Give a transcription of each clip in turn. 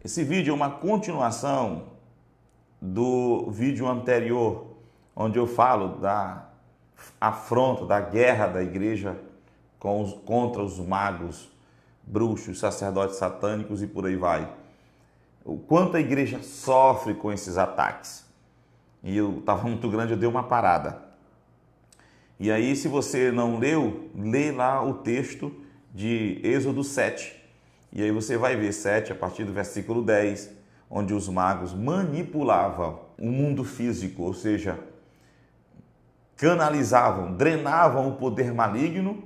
Esse vídeo é uma continuação do vídeo anterior, onde eu falo da afronta, da guerra da igreja contra os magos, bruxos, sacerdotes satânicos e por aí vai. O quanto a igreja sofre com esses ataques. E eu estava muito grande, eu dei uma parada. E aí, se você não leu, lê lá o texto de Êxodo 7. E aí você vai ver 7 a partir do versículo 10, onde os magos manipulavam o mundo físico, ou seja, canalizavam, drenavam o poder maligno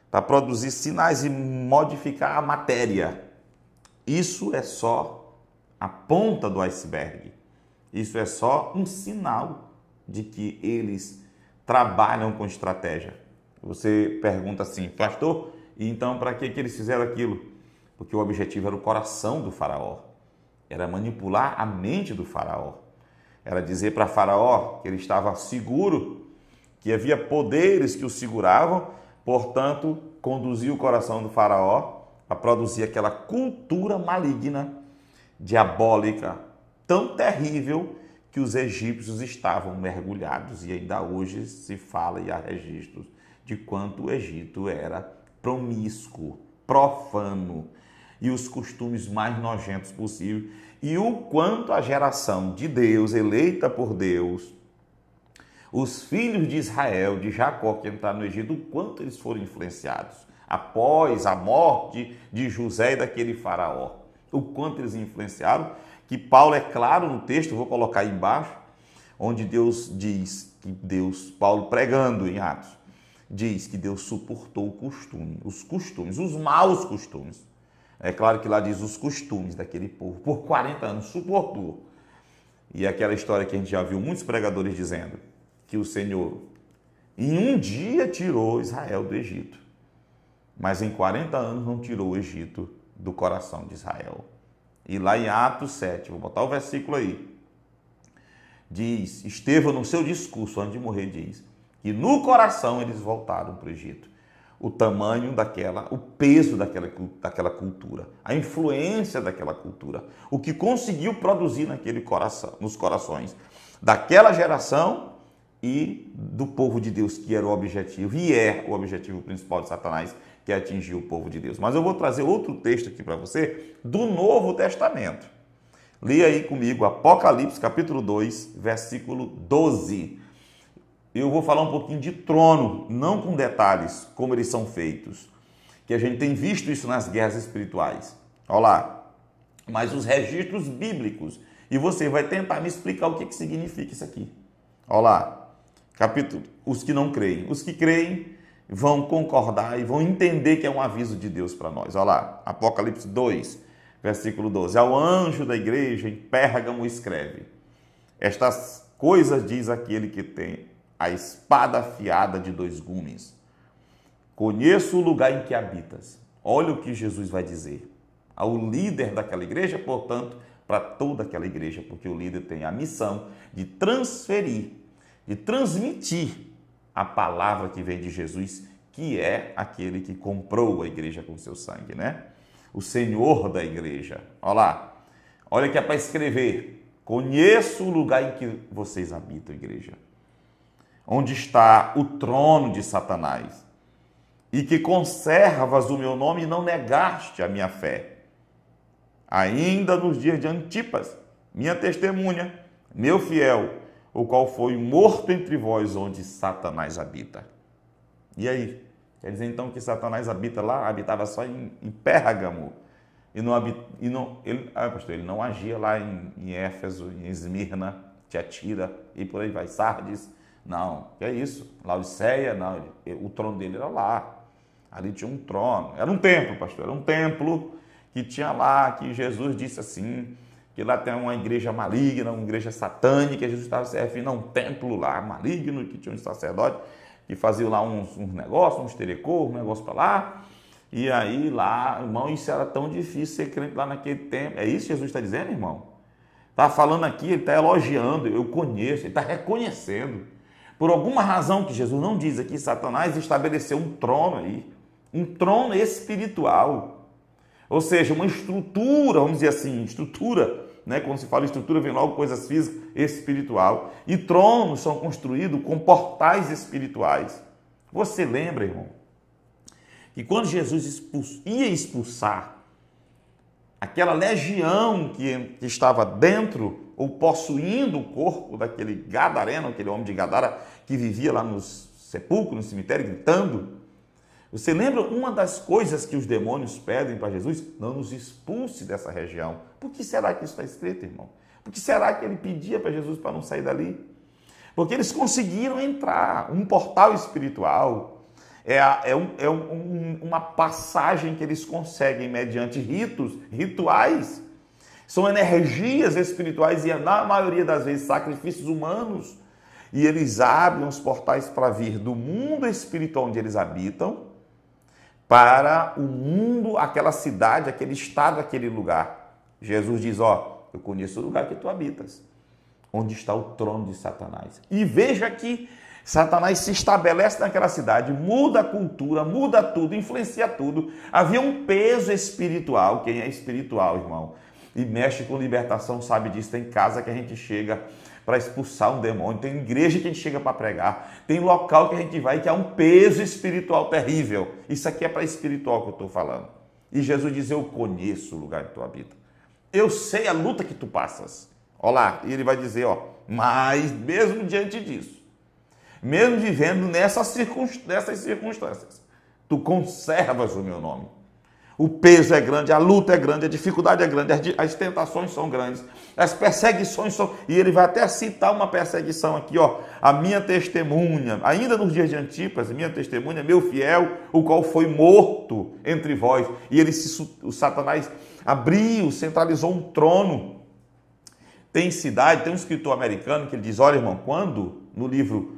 para produzir sinais e modificar a matéria. Isso é só a ponta do iceberg. Isso é só um sinal de que eles trabalham com estratégia. Você pergunta assim, pastor, e então para que eles fizeram aquilo? Porque o objetivo era o coração do faraó. Era manipular a mente do faraó. Era dizer para faraó que ele estava seguro, que havia poderes que o seguravam, portanto, conduzir o coração do faraó a produzir aquela cultura maligna, diabólica, tão terrível que os egípcios estavam mergulhados. E ainda hoje se fala e há registros de quanto o Egito era promíscuo, profano e os costumes mais nojentos possíveis. E o quanto a geração de Deus, eleita por Deus, os filhos de Israel, de Jacó, que entraram no Egito, o quanto eles foram influenciados após a morte de José e daquele faraó. O quanto eles influenciaram, que Paulo é claro no texto, vou colocar aí embaixo, onde Deus diz que Paulo pregando em Atos, diz que Deus suportou os costumes, os maus costumes. É claro que lá diz os costumes daquele povo, por 40 anos suportou. E aquela história que a gente já viu muitos pregadores dizendo, que o Senhor em um dia tirou Israel do Egito, mas em 40 anos não tirou o Egito do coração de Israel. E lá em Atos 7, vou botar o versículo aí, diz, Estevão no seu discurso antes de morrer diz, que no coração eles voltaram para o Egito. O tamanho o peso daquela cultura, a influência daquela cultura, o que conseguiu produzir nos corações daquela geração e do povo de Deus, que era o objetivo, e é o objetivo principal de Satanás, que é atingir o povo de Deus. Mas eu vou trazer outro texto aqui para você, do Novo Testamento. Leia aí comigo, Apocalipse, capítulo 2, versículo 12. Eu vou falar um pouquinho de trono, não com detalhes, como eles são feitos, que a gente tem visto isso nas guerras espirituais. Olha lá, mas os registros bíblicos, e você vai tentar me explicar o que significa isso aqui. Olha lá, capítulo, os que não creem. Os que creem vão concordar e vão entender que é um aviso de Deus para nós. Olha lá, Apocalipse 2, versículo 12. Ao anjo da igreja em Pérgamo escreve, estas coisas diz aquele que tem a espada afiada de 2 gumes. Conheço o lugar em que habitas. Olha o que Jesus vai dizer ao líder daquela igreja, portanto, para toda aquela igreja, porque o líder tem a missão de transferir, de transmitir a palavra que vem de Jesus, que é aquele que comprou a igreja com seu sangue, né? O Senhor da igreja. Olha lá. Olha que é para escrever. Conheço o lugar em que vocês habitam, igreja, onde está o trono de Satanás, e que conservas o meu nome e não negaste a minha fé. Ainda nos dias de Antipas, minha testemunha, meu fiel, o qual foi morto entre vós, onde Satanás habita. E aí? Quer dizer então que Satanás habita lá, habitava só em Pérgamo, ele não agia lá em Éfeso, em Esmirna, Tiatira e por aí vai, Sardes. Não, que é isso, Laodiceia, não, o trono dele era lá, ali tinha um trono, era um templo, pastor, era um templo que tinha lá, que Jesus disse assim, que lá tem uma igreja maligna, uma igreja satânica, Jesus estava se referindo a um templo lá maligno, que tinha um sacerdote que fazia lá uns negócios, uns telecô, um negócio para lá, e aí lá, irmão, isso era tão difícil ser crente lá naquele tempo, é isso que Jesus está dizendo, irmão? Está falando aqui, ele está elogiando, eu conheço, ele está reconhecendo. Por alguma razão que Jesus não diz aqui, Satanás estabeleceu um trono aí, um trono espiritual, Ou seja, uma estrutura, vamos dizer assim, estrutura, né? Quando se fala em estrutura, vem logo coisas físicas, espiritual. E tronos são construídos com portais espirituais. Você lembra, irmão, que quando Jesus ia expulsar aquela legião que estava dentro ou possuindo o corpo daquele gadareno, aquele homem de Gadara que vivia lá nos sepulcros, no cemitério, gritando, você lembra uma das coisas que os demônios pedem para Jesus? Não nos expulse dessa região. Por que será que isso está escrito, irmão? Por que será que ele pedia para Jesus para não sair dali? Porque eles conseguiram entrar, um portal espiritual. Uma passagem que eles conseguem mediante rituais. São energias espirituais e, na maioria das vezes, sacrifícios humanos. E eles abrem os portais para vir do mundo espiritual onde eles habitam para o mundo, aquela cidade, aquele estado, aquele lugar. Jesus diz, eu conheço o lugar que tu habitas, onde está o trono de Satanás. E veja que Satanás se estabelece naquela cidade, muda a cultura, muda tudo, influencia tudo. Havia um peso espiritual. Quem é espiritual, irmão, e mexe com libertação sabe disso. Tem casa que a gente chega para expulsar um demônio, tem igreja que a gente chega para pregar, tem local que a gente vai que há um peso espiritual terrível. Isso aqui é para espiritual que eu estou falando. E Jesus diz, eu conheço o lugar que tu habita. Eu sei a luta que tu passas. Olha lá, e ele vai dizer, mas mesmo diante disso, mesmo vivendo nessas circunstâncias, tu conservas o meu nome. O peso é grande, a luta é grande, a dificuldade é grande, as tentações são grandes, as perseguições são... E ele vai até citar uma perseguição aqui, a minha testemunha, ainda nos dias de Antipas, minha testemunha, meu fiel, o qual foi morto entre vós. E o Satanás abriu, centralizou um trono. Tem um escritor americano que ele diz, olha, irmão, quando no livro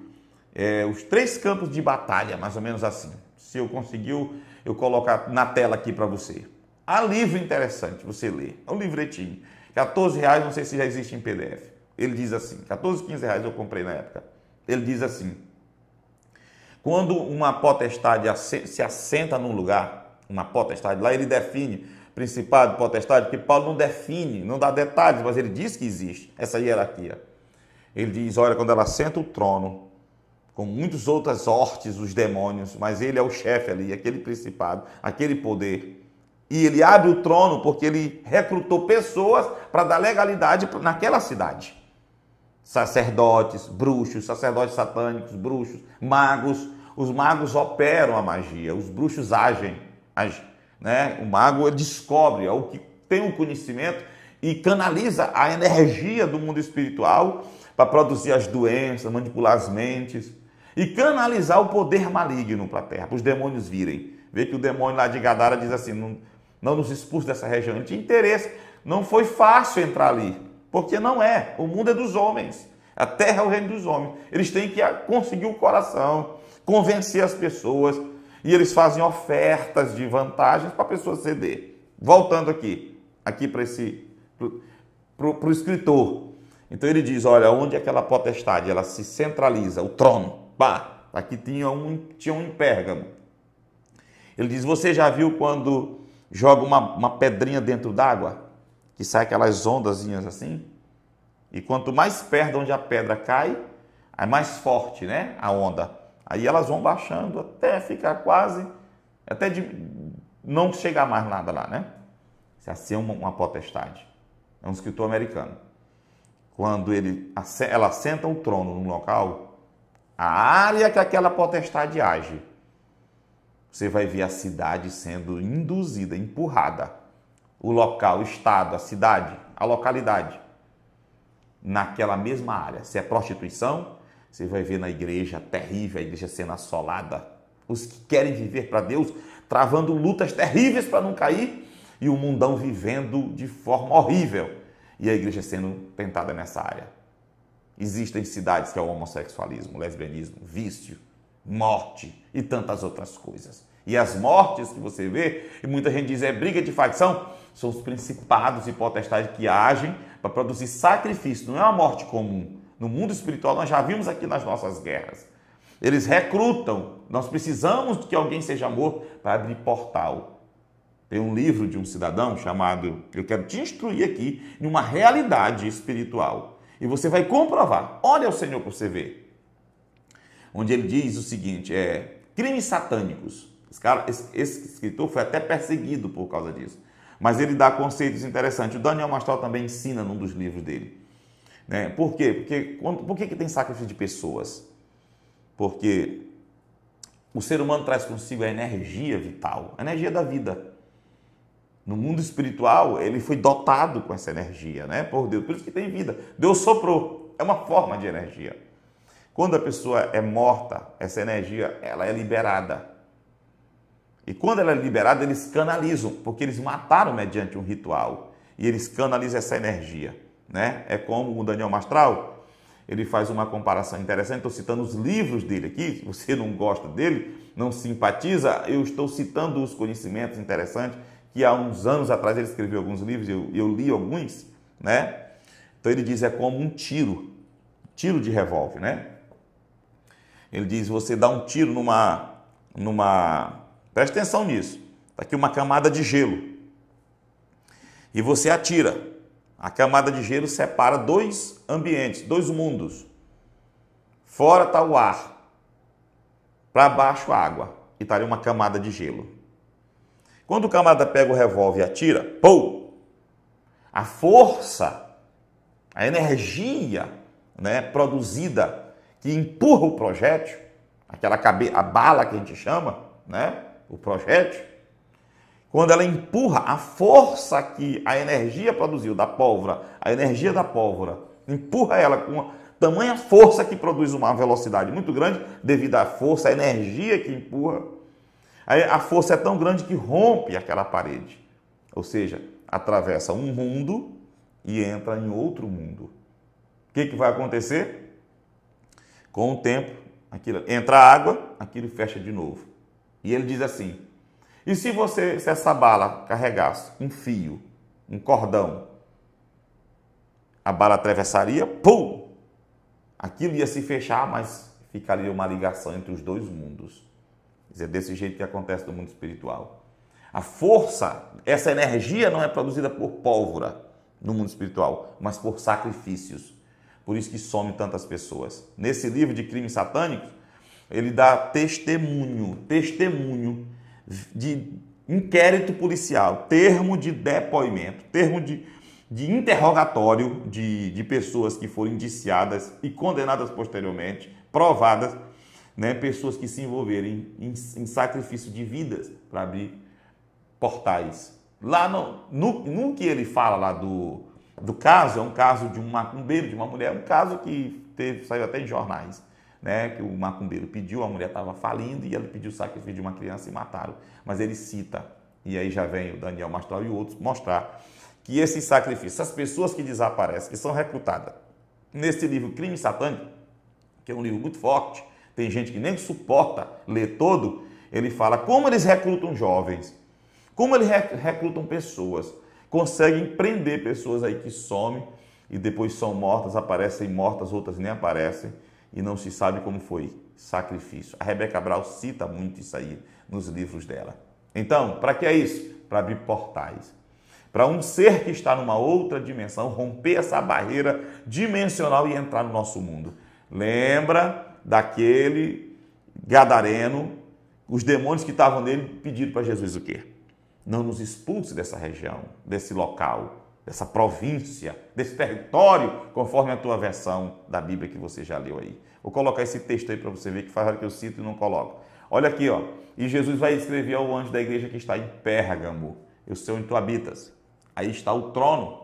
Os 3 Campos de Batalha, mais ou menos assim, se eu conseguiu... eu colocar na tela aqui para você. Há livro interessante, você lê. É um livretinho. R$14, não sei se já existe em PDF. Ele diz assim, 14, 15 reais eu comprei na época. Ele diz assim, quando uma potestade se assenta num lugar, uma potestade, lá ele define principado, potestade, porque Paulo não define, não dá detalhes, mas ele diz que existe essa hierarquia. Ele diz, olha, quando ela assenta o trono, com muitas outras hortes, os demônios, mas ele é o chefe ali, aquele principado, aquele poder. E ele abre o trono porque ele recrutou pessoas para dar legalidade naquela cidade. Sacerdotes, bruxos, sacerdotes satânicos, bruxos, magos. Os magos operam a magia, os bruxos agem, né? O mago descobre, é o que tem o conhecimento e canaliza a energia do mundo espiritual para produzir as doenças, manipular as mentes e canalizar o poder maligno para a terra, para os demônios virem. Vê que o demônio lá de Gadara diz assim, não nos expulse dessa região. Não tinha interesse, não foi fácil entrar ali, porque não é, o mundo é dos homens, a terra é o reino dos homens. Eles têm que conseguir o coração, convencer as pessoas, e eles fazem ofertas de vantagens para a pessoa ceder. Voltando aqui para o escritor. Então ele diz, olha, onde aquela potestade, ela se centraliza, o trono. Aqui tinha um em Pérgamo. Ele diz, você já viu quando joga uma pedrinha dentro d'água, que sai aquelas ondazinhas assim? E quanto mais perto onde a pedra cai, é mais forte, né, a onda. Aí elas vão baixando até ficar quase, até de não chegar mais nada lá, né? Isso é assim uma potestade. É um escritor americano. Quando ela assenta o trono num local, a área que aquela potestade age, você vai ver a cidade sendo induzida, empurrada. O local, o estado, a cidade, a localidade, naquela mesma área. Se é prostituição, você vai ver na igreja terrível, a igreja sendo assolada. Os que querem viver para Deus, travando lutas terríveis para não cair, e o mundão vivendo de forma horrível. E a igreja sendo tentada nessa área. Existem cidades que é o homossexualismo, o lesbianismo, vício, morte e tantas outras coisas. E as mortes que você vê, e muita gente diz é briga de facção, são os principados e potestades que agem para produzir sacrifício. Não é uma morte comum. No mundo espiritual nós já vimos aqui nas nossas guerras. Eles recrutam. Nós precisamos que alguém seja morto para abrir portal. Tem um livro de um cidadão chamado Eu Quero Te Instruir Aqui em uma Realidade Espiritual. E você vai comprovar. Olha o Senhor para você ver. Onde ele diz o seguinte, crimes satânicos. Esse escritor foi até perseguido por causa disso. Mas ele dá conceitos interessantes. O Daniel Mastral também ensina num dos livros dele. Né? Por quê? Por que tem sacrifício de pessoas? Porque o ser humano traz consigo a energia vital, a energia da vida. No mundo espiritual, ele foi dotado com essa energia, né? Por Deus. Por isso que tem vida. Deus soprou. É uma forma de energia. Quando a pessoa é morta, essa energia ela é liberada. E quando ela é liberada, eles canalizam, porque eles mataram mediante um ritual. E eles canalizam essa energia, né? É como o Daniel Mastral, ele faz uma comparação interessante. Estou citando os livros dele aqui. Se você não gosta dele, não simpatiza, eu estou citando os conhecimentos interessantes que há uns anos atrás ele escreveu alguns livros, eu li alguns, né? Então ele diz, é como um tiro de revólver, né? Ele diz, você dá um tiro presta atenção nisso, está aqui uma camada de gelo, e você atira, a camada de gelo separa dois ambientes, dois mundos, fora está o ar, para baixo a água, e está ali uma camada de gelo. Quando o camarada pega o revólver e atira, pum! A força, a energia, né, produzida que empurra o projétil, a bala que a gente chama, né, o projétil, quando ela empurra, a força que a energia produziu da pólvora, a energia da pólvora, empurra ela com uma tamanha força que produz uma velocidade muito grande, devido à força, à energia que empurra. Aí a força é tão grande que rompe aquela parede, ou seja, atravessa um mundo e entra em outro mundo. O que vai acontecer? Com o tempo, entra água, aquilo fecha de novo. E ele diz assim, e se essa bala carregasse um fio, um cordão, a bala atravessaria, pum! Aquilo ia se fechar, mas ficaria uma ligação entre os dois mundos. É desse jeito que acontece no mundo espiritual. A força, essa energia não é produzida por pólvora no mundo espiritual, mas por sacrifícios. Por isso que some tantas pessoas. Nesse livro de crimes satânicos, ele dá testemunho de inquérito policial, termo de depoimento, termo de interrogatório de pessoas que foram indiciadas e condenadas posteriormente, provadas, né, pessoas que se envolverem em sacrifício de vidas para abrir portais. Lá no que ele fala lá do caso, é um caso de um macumbeiro, de uma mulher, um caso que saiu até em jornais, né, que o macumbeiro pediu, a mulher estava falindo e ele pediu o sacrifício de uma criança e mataram. Mas ele cita, e aí já vem o Daniel Mastral e outros mostrar que esses sacrifícios, essas pessoas que desaparecem, que são recrutadas, nesse livro Crime Satânico, que é um livro muito forte, tem gente que nem suporta ler todo, ele fala como eles recrutam jovens, como eles recrutam pessoas, conseguem prender pessoas aí que somem e depois são mortas, aparecem mortas, outras nem aparecem e não se sabe como foi. Sacrifício. A Rebeca Cabral cita muito isso aí nos livros dela. Então, para que é isso? Para abrir portais. Para um ser que está numa outra dimensão romper essa barreira dimensional e entrar no nosso mundo. Lembra daquele gadareno, os demônios que estavam nele pediram para Jesus o quê? Não nos expulse dessa região, desse local, dessa província, desse território, conforme a tua versão da Bíblia que você já leu aí. Vou colocar esse texto aí para você ver que faz hora que eu cito e não coloco. Olha aqui, ó. E Jesus vai escrever ao anjo da igreja que está em Pérgamo. Eu sei onde tu habitas. Aí está o trono.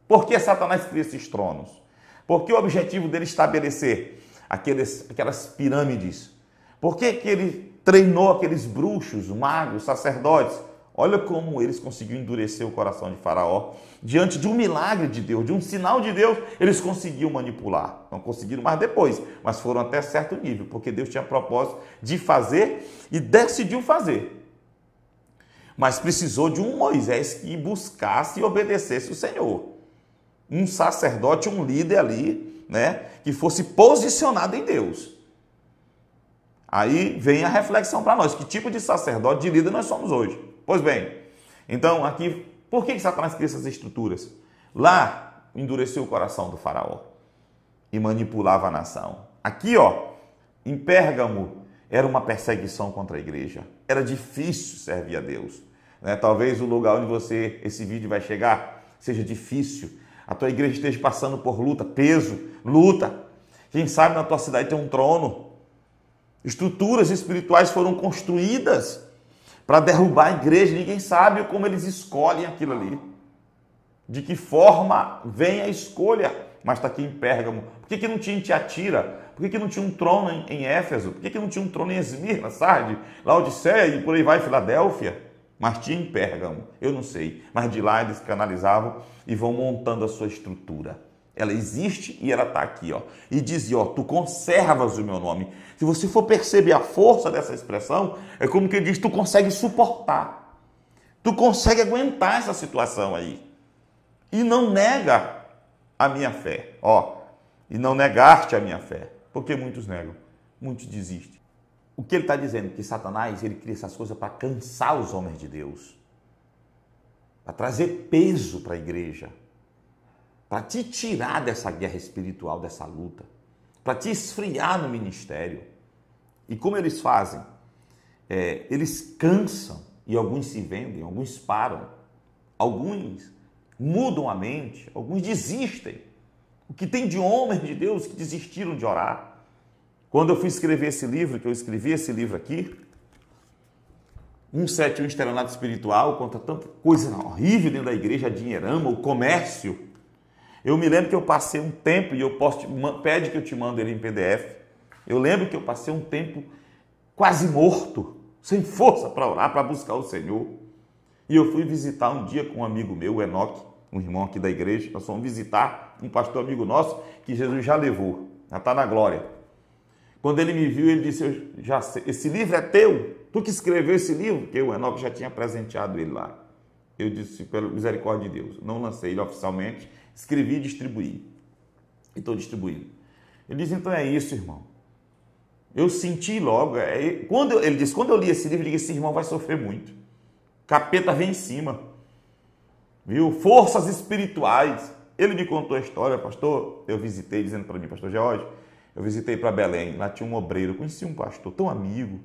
Por que Satanás cria esses tronos? Porque o objetivo dele é estabelecer aquelas pirâmides. Por que ele treinou aqueles bruxos, magos, sacerdotes? Olha como eles conseguiram endurecer o coração de Faraó. Diante de um milagre de Deus, de um sinal de Deus, eles conseguiam manipular. Não conseguiram mais depois, mas foram até certo nível, porque Deus tinha propósito de fazer e decidiu fazer. Mas precisou de um Moisés que buscasse e obedecesse o Senhor. Um sacerdote, um líder ali, né, que fosse posicionado em Deus. Aí vem a reflexão para nós. Que tipo de sacerdote, de líder nós somos hoje? Pois bem, Então, aqui, por que Satanás cria essas estruturas? Lá, endureceu o coração do faraó e manipulava a nação. Aqui, ó, em Pérgamo, era uma perseguição contra a igreja. Era difícil servir a Deus. Né? Talvez o lugar onde esse vídeo vai chegar, seja difícil. A tua igreja esteja passando por luta, peso, luta. Quem sabe na tua cidade tem um trono. Estruturas espirituais foram construídas para derrubar a igreja. Ninguém sabe como eles escolhem aquilo ali. De que forma vem a escolha. Mas está aqui em Pérgamo. Por que não tinha em Tiatira? Por que não tinha um trono em Éfeso? Por que não tinha um trono em Esmirna, Sardes, Laodiceia e por aí vai, Filadélfia? Mas tinha em Pérgamo, eu não sei. Mas de lá eles canalizavam e vão montando a sua estrutura. Ela existe e ela está aqui, ó. E dizia, ó, tu conservas o meu nome. Se você for perceber a força dessa expressão, é como que ele diz, tu consegue suportar. Tu consegue aguentar essa situação aí. E não nega a minha fé, ó. E não negaste a minha fé. Porque muitos negam, muitos desistem. O que ele está dizendo? Que Satanás, ele cria essas coisas para cansar os homens de Deus. Para trazer peso para a igreja. Para te tirar dessa guerra espiritual, dessa luta. Para te esfriar no ministério. E como eles fazem? Eles cansam e alguns se vendem, alguns param. Alguns mudam a mente, alguns desistem. O que tem de homens de Deus que desistiram de orar. Quando eu fui escrever esse livro, que eu escrevi esse livro aqui, 171 Estelionato Espiritual, contra tanta coisa horrível dentro da igreja, a dinheirama, o comércio. Eu me lembro que eu passei um tempo, e eu pede que eu te mando ele em PDF. Eu lembro que eu passei um tempo quase morto, sem força para orar, para buscar o Senhor. E eu fui visitar um dia com um amigo meu, o Enoque, um irmão aqui da igreja. Nós fomos visitar um pastor amigo nosso que Jesus já levou, já está na glória. Quando ele me viu, ele disse, eu já sei, esse livro é teu? Tu que escreveu esse livro? Porque o Enoque já tinha presenteado ele lá. Eu disse, pela misericórdia de Deus, não lancei ele oficialmente, escrevi e distribuí. E estou distribuindo. Ele disse, então é isso, irmão. Eu senti logo, ele disse, quando eu li esse livro, eu disse, esse irmão vai sofrer muito. Capeta vem em cima. Viu? Forças espirituais. Ele me contou a história, pastor, eu visitei, dizendo para mim, pastor George, eu visitei para Belém, lá tinha um obreiro, eu conheci um pastor tão amigo,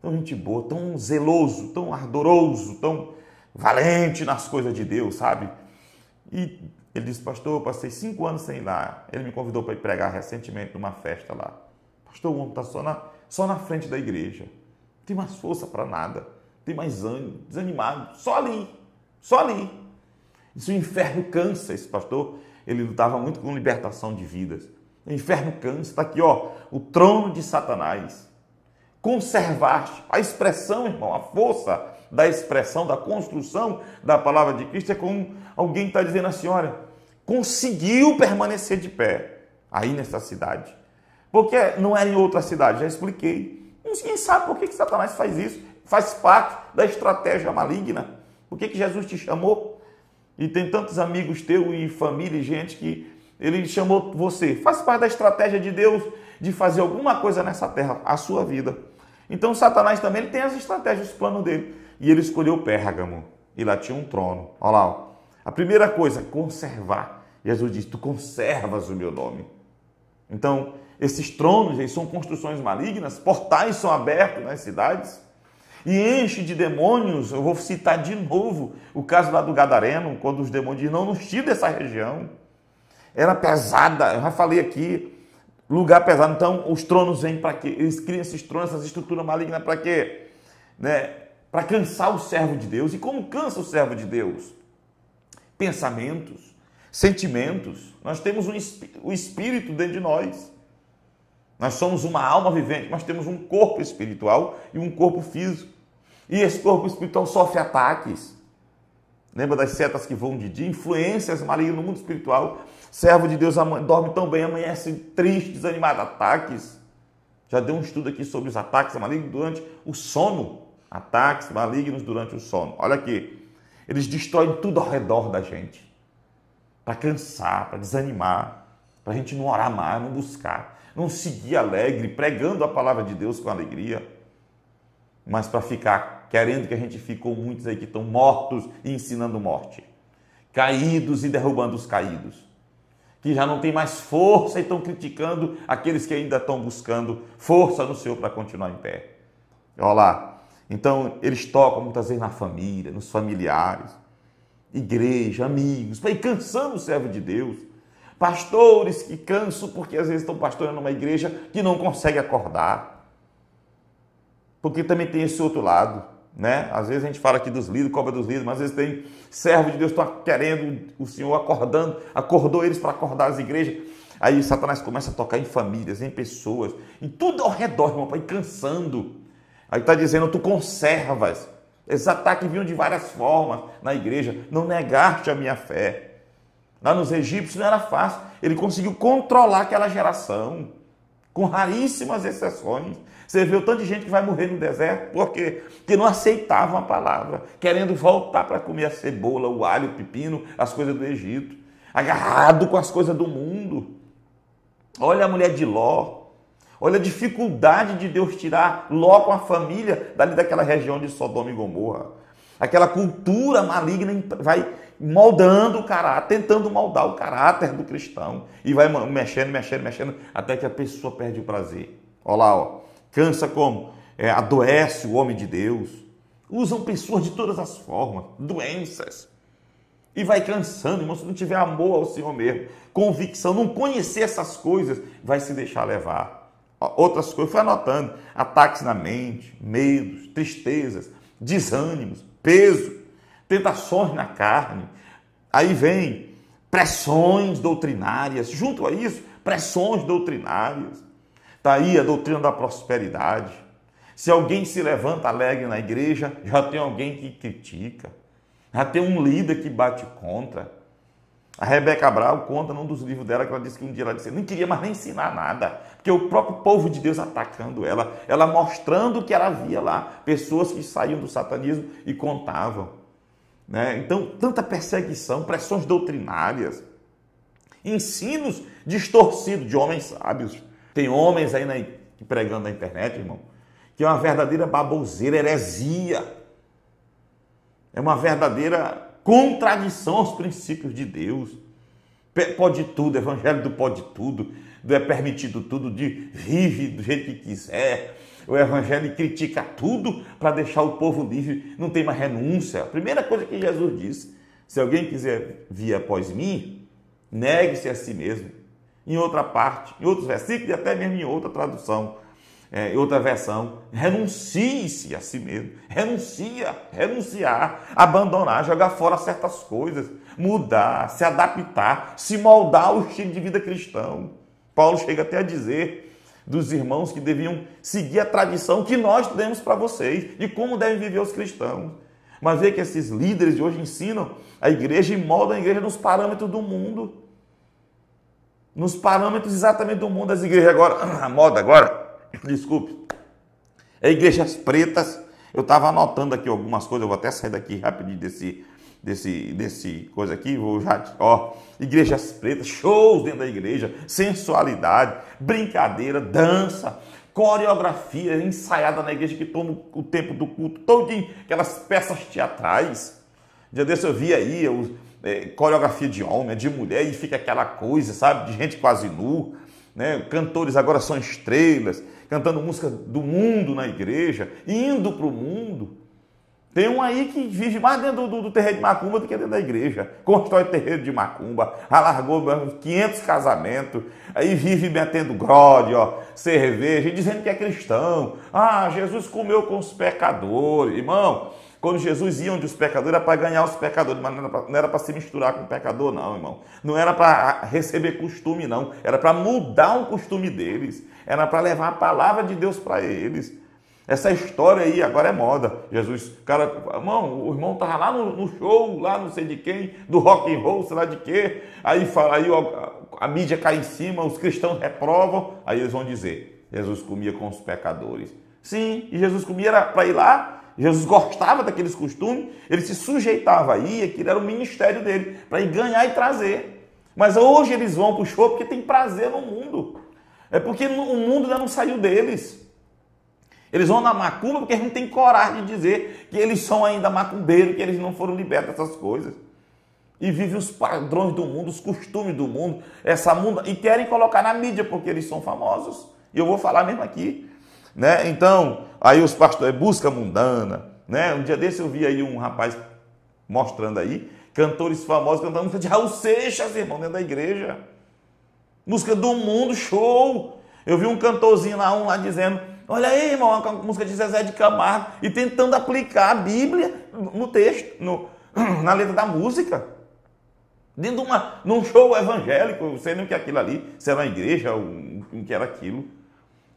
tão gente boa, tão zeloso, tão ardoroso, tão valente nas coisas de Deus, sabe? E ele disse, pastor, eu passei 5 anos sem ir lá. Ele me convidou para ir pregar recentemente numa festa lá. Pastor, o homem está só na frente da igreja. Não tem mais força para nada. Não tem mais ânimo, desanimado. Só ali. Só ali. Isso o inferno cansa, esse pastor. Ele lutava muito com libertação de vidas. O inferno cansa. Está aqui, ó, o trono de Satanás. Conservar-te. A expressão, irmão, a força da expressão, da construção da palavra de Cristo é como alguém está dizendo assim, olha, conseguiu permanecer de pé aí nessa cidade. Porque não era em outra cidade, já expliquei. Ninguém sabe por que Satanás faz isso. Faz parte da estratégia maligna. Por que Jesus te chamou? E tem tantos amigos teus e família e gente que ele chamou você. Faz parte da estratégia de Deus de fazer alguma coisa nessa terra, a sua vida. Então Satanás também ele tem as estratégias, os planos dele. E ele escolheu Pérgamo. E lá tinha um trono. Olha lá. Ó. A primeira coisa, conservar. Jesus disse, tu conservas o meu nome. Então, esses tronos eles são construções malignas, portais são abertos nas cidades e enche de demônios. Eu vou citar de novo o caso lá do Gadareno, quando os demônios dizem, não nos tira dessa região. Era pesada, eu já falei aqui, lugar pesado. Então, os tronos vêm para quê? Eles criam esses tronos, essas estruturas malignas para quê? Né? Para cansar o servo de Deus. E como cansa o servo de Deus? Pensamentos, sentimentos. Nós temos o espírito dentro de nós. Nós somos uma alma vivente, mas temos um corpo espiritual e um corpo físico. E esse corpo espiritual sofre ataques. Lembra das setas que voam de dia? Influências malignas no mundo espiritual. Servo de Deus dorme tão bem, amanhece triste, desanimado. Ataques. Já deu um estudo aqui sobre os ataques malignos durante o sono. Ataques malignos durante o sono. Olha aqui. Eles destroem tudo ao redor da gente. Para cansar, para desanimar. Para a gente não orar mais, não buscar. Não seguir alegre, pregando a palavra de Deus com alegria. Mas para ficar querendo que a gente fique com muitos aí que estão mortos e ensinando morte, caídos e derrubando os caídos, que já não tem mais força e estão criticando aqueles que ainda estão buscando força no Senhor para continuar em pé. Olha lá, então eles tocam muitas vezes na família, nos familiares, igreja, amigos, vai cansando o servo de Deus. Pastores que cansam porque às vezes estão pastoreando uma igreja que não consegue acordar. Porque também tem esse outro lado, né? Às vezes a gente fala aqui dos líderes, cobra dos líderes, mas às vezes tem servo de Deus que está querendo o Senhor acordando, acordou eles para acordar as igrejas. Aí Satanás começa a tocar em famílias, em pessoas, em tudo ao redor, irmão, para ir cansando. Aí está dizendo, tu conservas. Esses ataques vinham de várias formas na igreja. Não negaste a minha fé. Lá nos egípcios não era fácil. Ele conseguiu controlar aquela geração, com raríssimas exceções. Você vê o tanto de gente que vai morrer no deserto, por quê? Porque não aceitavam a palavra, querendo voltar para comer a cebola, o alho, o pepino, as coisas do Egito, agarrado com as coisas do mundo. Olha a mulher de Ló, olha a dificuldade de Deus tirar Ló com a família dali daquela região de Sodoma e Gomorra. Aquela cultura maligna vai moldando o caráter, tentando moldar o caráter do cristão. E vai mexendo, até que a pessoa perde o prazer. Olha lá, ó. Cansa como? Adoece o homem de Deus. Usam pessoas de todas as formas, doenças. E vai cansando, irmão, se não tiver amor ao Senhor mesmo, convicção, não conhecer essas coisas, vai se deixar levar. Outras coisas, foi anotando, ataques na mente, medos, tristezas, desânimos, peso, tentações na carne. Aí vem pressões doutrinárias, junto a isso, pressões doutrinárias. Está aí a doutrina da prosperidade. Se alguém se levanta alegre na igreja, já tem alguém que critica. Já tem um líder que bate contra. A Rebeca Abrão conta num dos livros dela que ela disse que um dia ela disse, não queria mais nem ensinar nada, porque o próprio povo de Deus atacando ela mostrando que ela via lá, pessoas que saíam do satanismo e contavam. Né? Então, tanta perseguição, pressões doutrinárias, ensinos distorcidos de homens sábios. Tem homens aí pregando na internet, irmão, que é uma verdadeira baboseira, heresia. É uma verdadeira contradição aos princípios de Deus. Pode tudo, evangelho do pode tudo, do é permitido tudo, de vive do jeito que quiser. O evangelho critica tudo para deixar o povo livre, não tem mais renúncia. A primeira coisa que Jesus disse, se alguém quiser vir após mim, negue-se a si mesmo. Em outra parte, em outros versículos e até mesmo em outra tradução, em outra versão, renuncie-se a si mesmo. Renunciar, abandonar, jogar fora certas coisas, mudar, se adaptar, se moldar ao estilo de vida cristão. Paulo chega até a dizer dos irmãos que deviam seguir a tradição que nós demos para vocês e como devem viver os cristãos. Mas vê que esses líderes de hoje ensinam a igreja e moldam a igreja nos parâmetros do mundo. Nos parâmetros exatamente do mundo das igrejas agora. A moda agora, desculpe, é igrejas pretas. Eu estava anotando aqui algumas coisas, eu vou até sair daqui rapidinho desse coisa aqui, vou já, igrejas pretas, shows dentro da igreja, sensualidade, brincadeira, dança, coreografia ensaiada na igreja que toma o tempo do culto todinho, aquelas peças teatrais. Dia desse eu vi aí coreografia de homem, de mulher, e fica aquela coisa, sabe, de gente quase nu, né? Cantores agora são estrelas, cantando música do mundo na igreja, indo para o mundo. Tem um aí que vive mais dentro do terreiro de macumba do que dentro da igreja. Constrói terreiro de macumba, alargou 500 casamentos, aí vive metendo grode, cerveja, e dizendo que é cristão. Ah, Jesus comeu com os pecadores. Irmão, quando Jesus ia onde os pecadores, era para ganhar os pecadores, mas não era para se misturar com o pecador, não, irmão. Não era para receber costume, não. Era para mudar o costume deles. Era para levar a palavra de Deus para eles. Essa história aí agora é moda. Jesus, o irmão estava lá no show, lá não sei de quem, do rock and roll, sei lá de quê. Aí a mídia cai em cima, os cristãos reprovam. Aí eles vão dizer, Jesus comia com os pecadores. Sim, e Jesus comia era para ir lá. Jesus gostava daqueles costumes, ele se sujeitava aí, aquilo era o ministério dele, para ir ganhar e trazer. Mas hoje eles vão para o show porque tem prazer no mundo. É porque o mundo ainda não saiu deles. Eles vão na macumba porque eles não têm coragem de dizer que eles são ainda macumbeiros, que eles não foram libertos dessas coisas. E vivem os padrões do mundo, os costumes do mundo, e querem colocar na mídia porque eles são famosos. E eu vou falar mesmo aqui, né? Então, aí os pastores, busca mundana, né? Um dia desse eu vi aí um rapaz mostrando aí, cantores famosos cantando música de Raul Seixas, irmão, dentro da igreja. Música do mundo, show! Eu vi um cantorzinho lá dizendo, olha aí, irmão, a música de Zezé de Camargo, e tentando aplicar a Bíblia no texto, na letra da música. Dentro num show evangélico, eu não sei nem o que é aquilo ali, se era uma igreja ou o que era aquilo.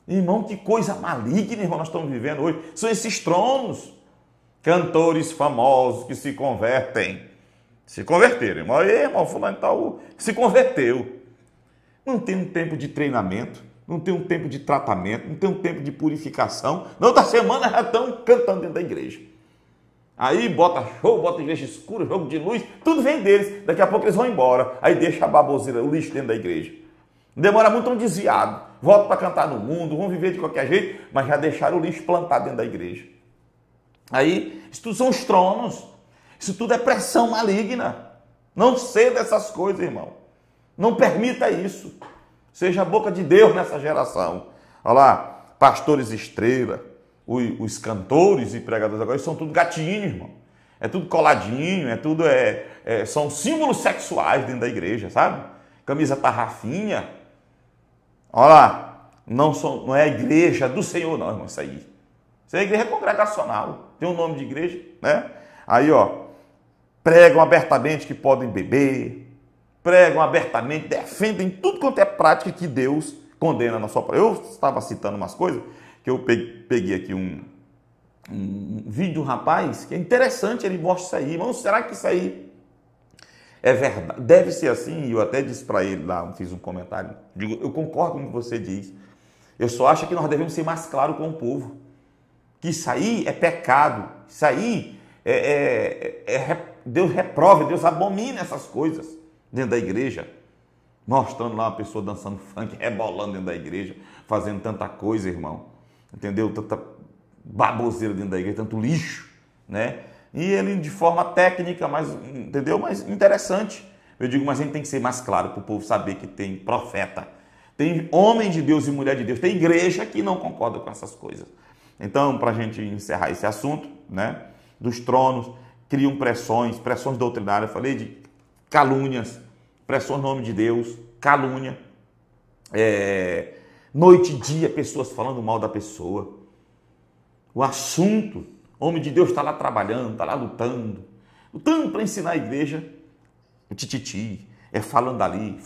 Irmão, que coisa maligna, irmão, nós estamos vivendo hoje. São esses tronos, cantores famosos que se convertem. Se converteram, irmão. Aí, irmão, fulano tal, se converteu. Não tem um tempo de treinamento, não tem um tempo de tratamento, não tem um tempo de purificação. Na outra semana já estão cantando dentro da igreja. Aí bota show, bota igreja escura, jogo de luz, tudo vem deles. Daqui a pouco eles vão embora. Aí deixa a baboseira, o lixo dentro da igreja. Demora muito, um desviado. Volta para cantar no mundo, vão viver de qualquer jeito, mas já deixaram o lixo plantado dentro da igreja. Aí, isso tudo são os tronos. Isso tudo é pressão maligna. Não ceda essas coisas, irmão. Não permita isso. Seja a boca de Deus nessa geração. Olha lá, pastores estrela, os cantores e pregadores agora, são tudo gatinho, irmão. É tudo coladinho, são símbolos sexuais dentro da igreja, sabe? Camisa tarrafinha. Olha lá, não é a igreja do Senhor, não, irmão, isso aí. Isso é a igreja congregacional, tem um nome de igreja, né? Aí, ó, pregam abertamente que podem beber, pregam abertamente, defendem tudo quanto é prática que Deus condena na sua palavra. Eu estava citando umas coisas, que eu peguei aqui um vídeo de um rapaz, que é interessante, ele mostra isso aí. Irmão, será que isso aí é verdade? Deve ser assim, e eu até disse para ele lá, fiz um comentário, digo, eu concordo com o que você diz, eu só acho que nós devemos ser mais claros com o povo, que isso aí é pecado, isso aí Deus reprova, Deus abomina essas coisas dentro da igreja, mostrando lá uma pessoa dançando funk, rebolando dentro da igreja, fazendo tanta coisa, irmão, entendeu? Tanta baboseira dentro da igreja, tanto lixo, né? E ele de forma técnica, entendeu? Mas interessante. Eu digo, mas a gente tem que ser mais claro para o povo saber que tem profeta, tem homem de Deus e mulher de Deus, tem igreja que não concorda com essas coisas. Então, para a gente encerrar esse assunto, né, dos tronos, criam pressões doutrinárias, eu falei de calúnias, pressões no nome de Deus, calúnia, noite e dia, pessoas falando mal da pessoa. O assunto, homem de Deus está lá trabalhando, está lá lutando para ensinar a igreja, o tititi, falando ali,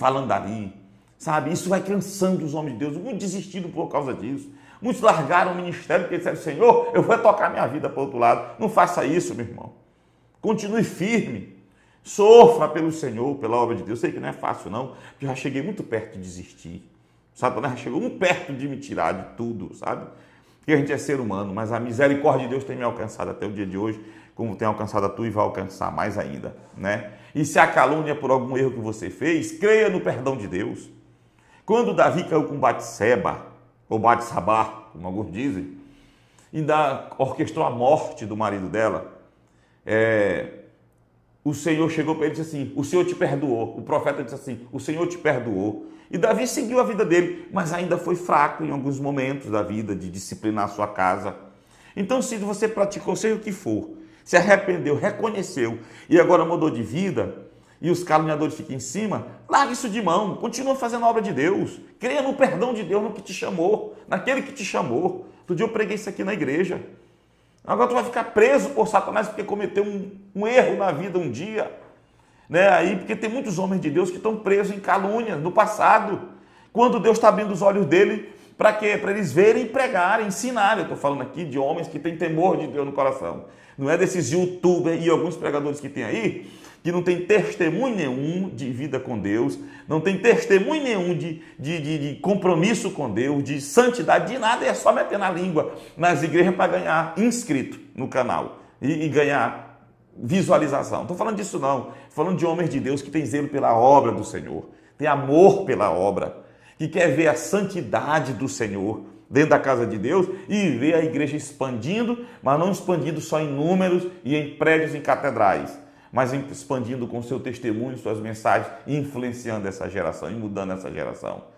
sabe? Isso vai cansando os homens de Deus, muitos desistiram por causa disso, muitos largaram o ministério porque disseram, Senhor, eu vou tocar minha vida para o outro lado. Não faça isso, meu irmão. Continue firme, sofra pelo Senhor, pela obra de Deus. Sei que não é fácil não, porque eu já cheguei muito perto de desistir. Satanás já chegou muito perto de me tirar de tudo, sabe? Porque a gente é ser humano, mas a misericórdia de Deus tem me alcançado até o dia de hoje, como tem alcançado a tu e vai alcançar mais ainda, né? E se a calúnia é por algum erro que você fez, creia no perdão de Deus. Quando Davi caiu com Batseba, ou Batsabá, como alguns dizem, e ainda orquestrou a morte do marido dela, o Senhor chegou para ele e disse assim, o Senhor te perdoou. O profeta disse assim, o Senhor te perdoou. E Davi seguiu a vida dele, mas ainda foi fraco em alguns momentos da vida de disciplinar a sua casa. Então, se você praticou, seja o que for, se arrependeu, reconheceu e agora mudou de vida, e os caluniadores ficam em cima, larga isso de mão, continua fazendo a obra de Deus, creia no perdão de Deus, no que te chamou, naquele que te chamou. Outro dia eu preguei isso aqui na igreja. Agora tu vai ficar preso por Satanás porque cometeu um erro na vida um dia, né? Aí, porque tem muitos homens de Deus que estão presos em calúnia no passado, quando Deus está abrindo os olhos dele, para quê? Para eles verem e pregarem, ensinarem. Eu estou falando aqui de homens que têm temor de Deus no coração. Não é desses youtubers e alguns pregadores que tem aí, que não tem testemunho nenhum de vida com Deus, não tem testemunho nenhum de compromisso com Deus, de santidade, de nada, é só meter na língua nas igrejas para ganhar inscrito no canal e ganhar visualização. Não estou falando disso não, estou falando de homens de Deus que têm zelo pela obra do Senhor, tem amor pela obra, que quer ver a santidade do Senhor dentro da casa de Deus e ver a igreja expandindo, mas não expandindo só em números e em prédios, em catedrais, mas expandindo com seu testemunho, suas mensagens, influenciando essa geração e mudando essa geração.